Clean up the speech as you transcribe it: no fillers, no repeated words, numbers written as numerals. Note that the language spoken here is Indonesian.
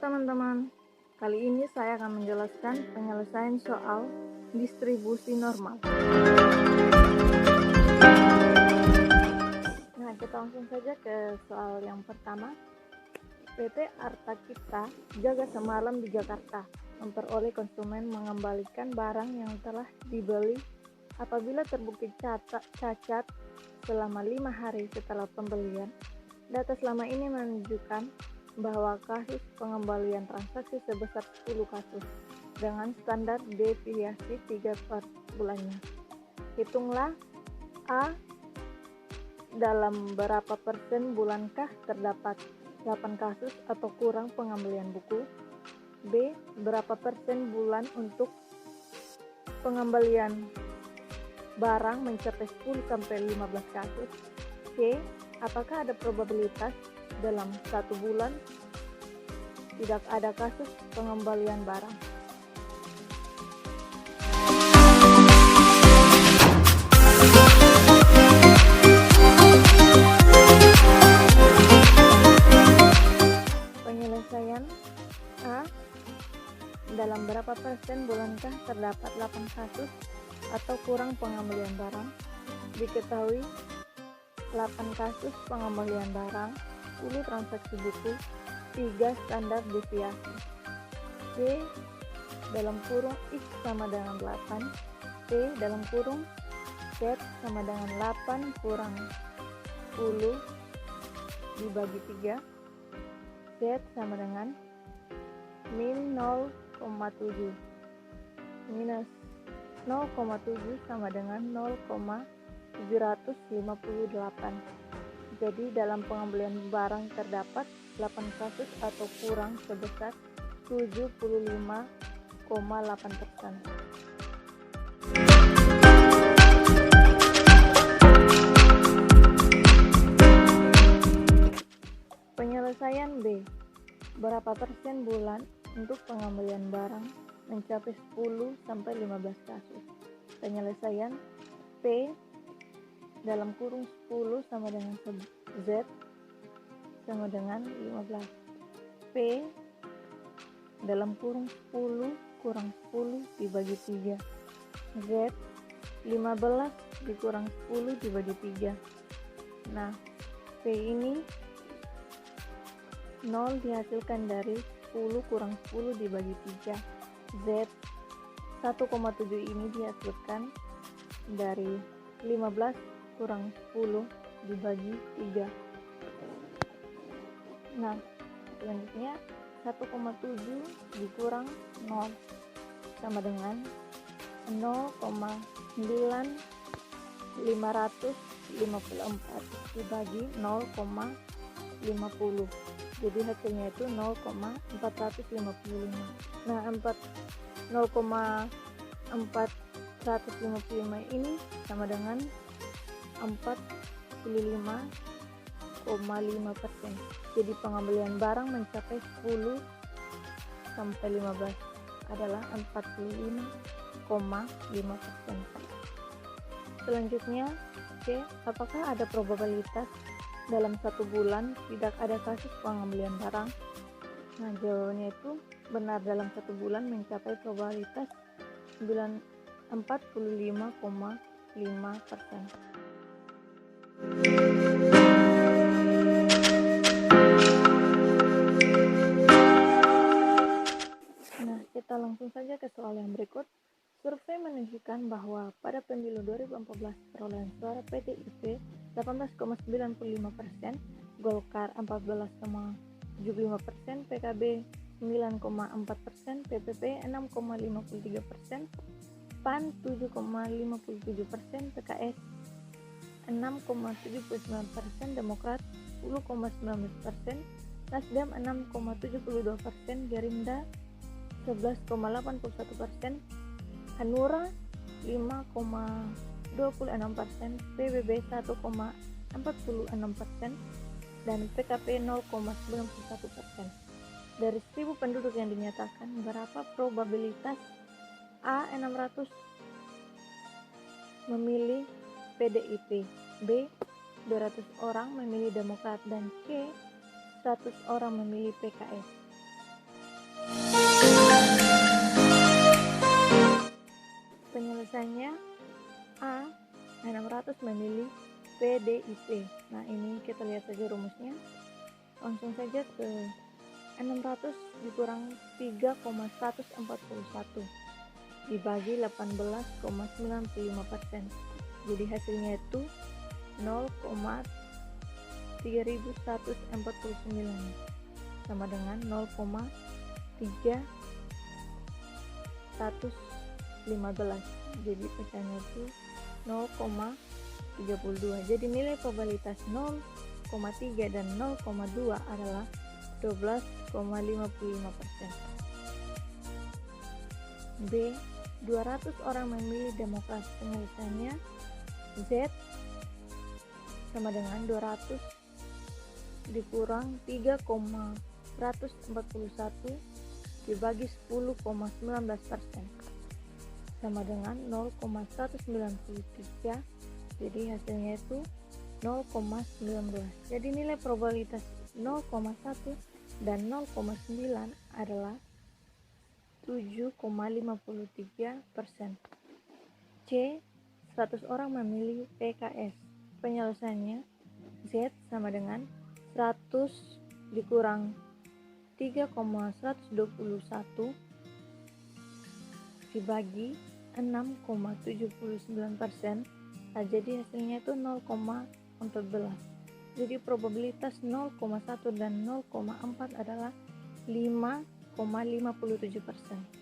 teman-teman, kali ini saya akan menjelaskan penyelesaian soal distribusi normal. Nah, kita langsung saja ke soal yang pertama. PT Arta Cipta jaga semalam di Jakarta memperoleh konsumen mengembalikan barang yang telah dibeli apabila terbukti cacat selama 5 hari setelah pembelian. Data selama ini menunjukkan bahwa kasus pengembalian transaksi sebesar 10 kasus dengan standar deviasi 3 per bulannya. Hitunglah A. Dalam berapa persen bulankah terdapat 8 kasus atau kurang pengembalian buku? B. Berapa persen bulan untuk pengembalian barang mencapai 10-15 kasus? C. Apakah ada probabilitas dalam 1 bulan tidak ada kasus pengembalian barang? Penyelesaian A. Dalam berapa persen bulankah terdapat 8 kasus atau kurang pengembalian barang? Diketahui 8 kasus pengembalian barang, 10 transaksi buku, 3 standar deviasi. C. Dalam kurung X sama dengan 8, T dalam kurung Z sama dengan 8 kurang 10 dibagi 3, Z sama dengan min 0,7 minus 0,7 sama dengan 0,758. Jadi dalam pengembalian barang terdapat 8 kasus atau kurang sebesar 75,8%. Penyelesaian B. Berapa persen bulan untuk pengembalian barang mencapai 10-15 kasus? Penyelesaian P dalam kurung 10 sama dengan Z sama dengan 15. P dalam kurung 10 kurang 10 dibagi 3. Z 15 dikurang 10 dibagi 3. Nah, P ini 0 dihasilkan dari 10 kurang 10 dibagi 3. Z 1,7 ini dihasilkan dari 15 kurang 10 dibagi 3. Nah, selanjutnya 1,7 dikurang 0 sama dengan 0,9554 dibagi 0,50. Jadi hasilnya itu 0,455. Nah, 0,455 ini sama dengan 45,5%. Jadi pengembalian barang mencapai 10-15 adalah 45,5%. Selanjutnya C. Apakah ada probabilitas dalam 1 bulan tidak ada kasus pengembalian barang? Nah, jawabannya itu benar, dalam 1 bulan mencapai probabilitas 45,5%. Nah, kita langsung saja ke soal yang berikut. Survei menunjukkan bahwa pada pemilu 2014 perolehan suara PDIP 18,95%, Golkar 14,75%, PKB 9,4%, PPP 6,53%, PAN 7,57%, PKS 6,79%, Demokrat 10,19%, Nasdem 6,72%, Gerindra 11,81%, Hanura 5,26%, PBB 1,46%, dan PKP 0,91%. Dari 1000 penduduk yang dinyatakan, berapa probabilitas A. 600 memilih PDIP, B. 200 orang memilih Demokrat, dan C. 100 orang memilih PKS? Penyelesaiannya A 600 memilih PDIP. Nah, ini kita lihat saja rumusnya. Langsung saja ke 600 dikurang 3,141 dibagi 18,95%. Jadi hasilnya itu 0,3149 sama dengan 0,3115. Jadi pecahannya itu 0,32. Jadi nilai probabilitas 0,3 dan 0,2 adalah 12,55%. B. 200 orang memilih Demokrat. Penyelesaiannya Z sama dengan 200 dikurang 3,141 dibagi 10,19% sama dengan 0,193. Jadi hasilnya itu 0,19. Jadi nilai probabilitas 0,1 dan 0,9 adalah 7,53%. C. 100 orang memilih PKS. Penyelesaiannya Z sama dengan 100 dikurang 3,121 dibagi 6,79%. Nah, jadi hasilnya itu 0,14. Jadi probabilitas 0,1 dan 0,4 adalah 5,57%.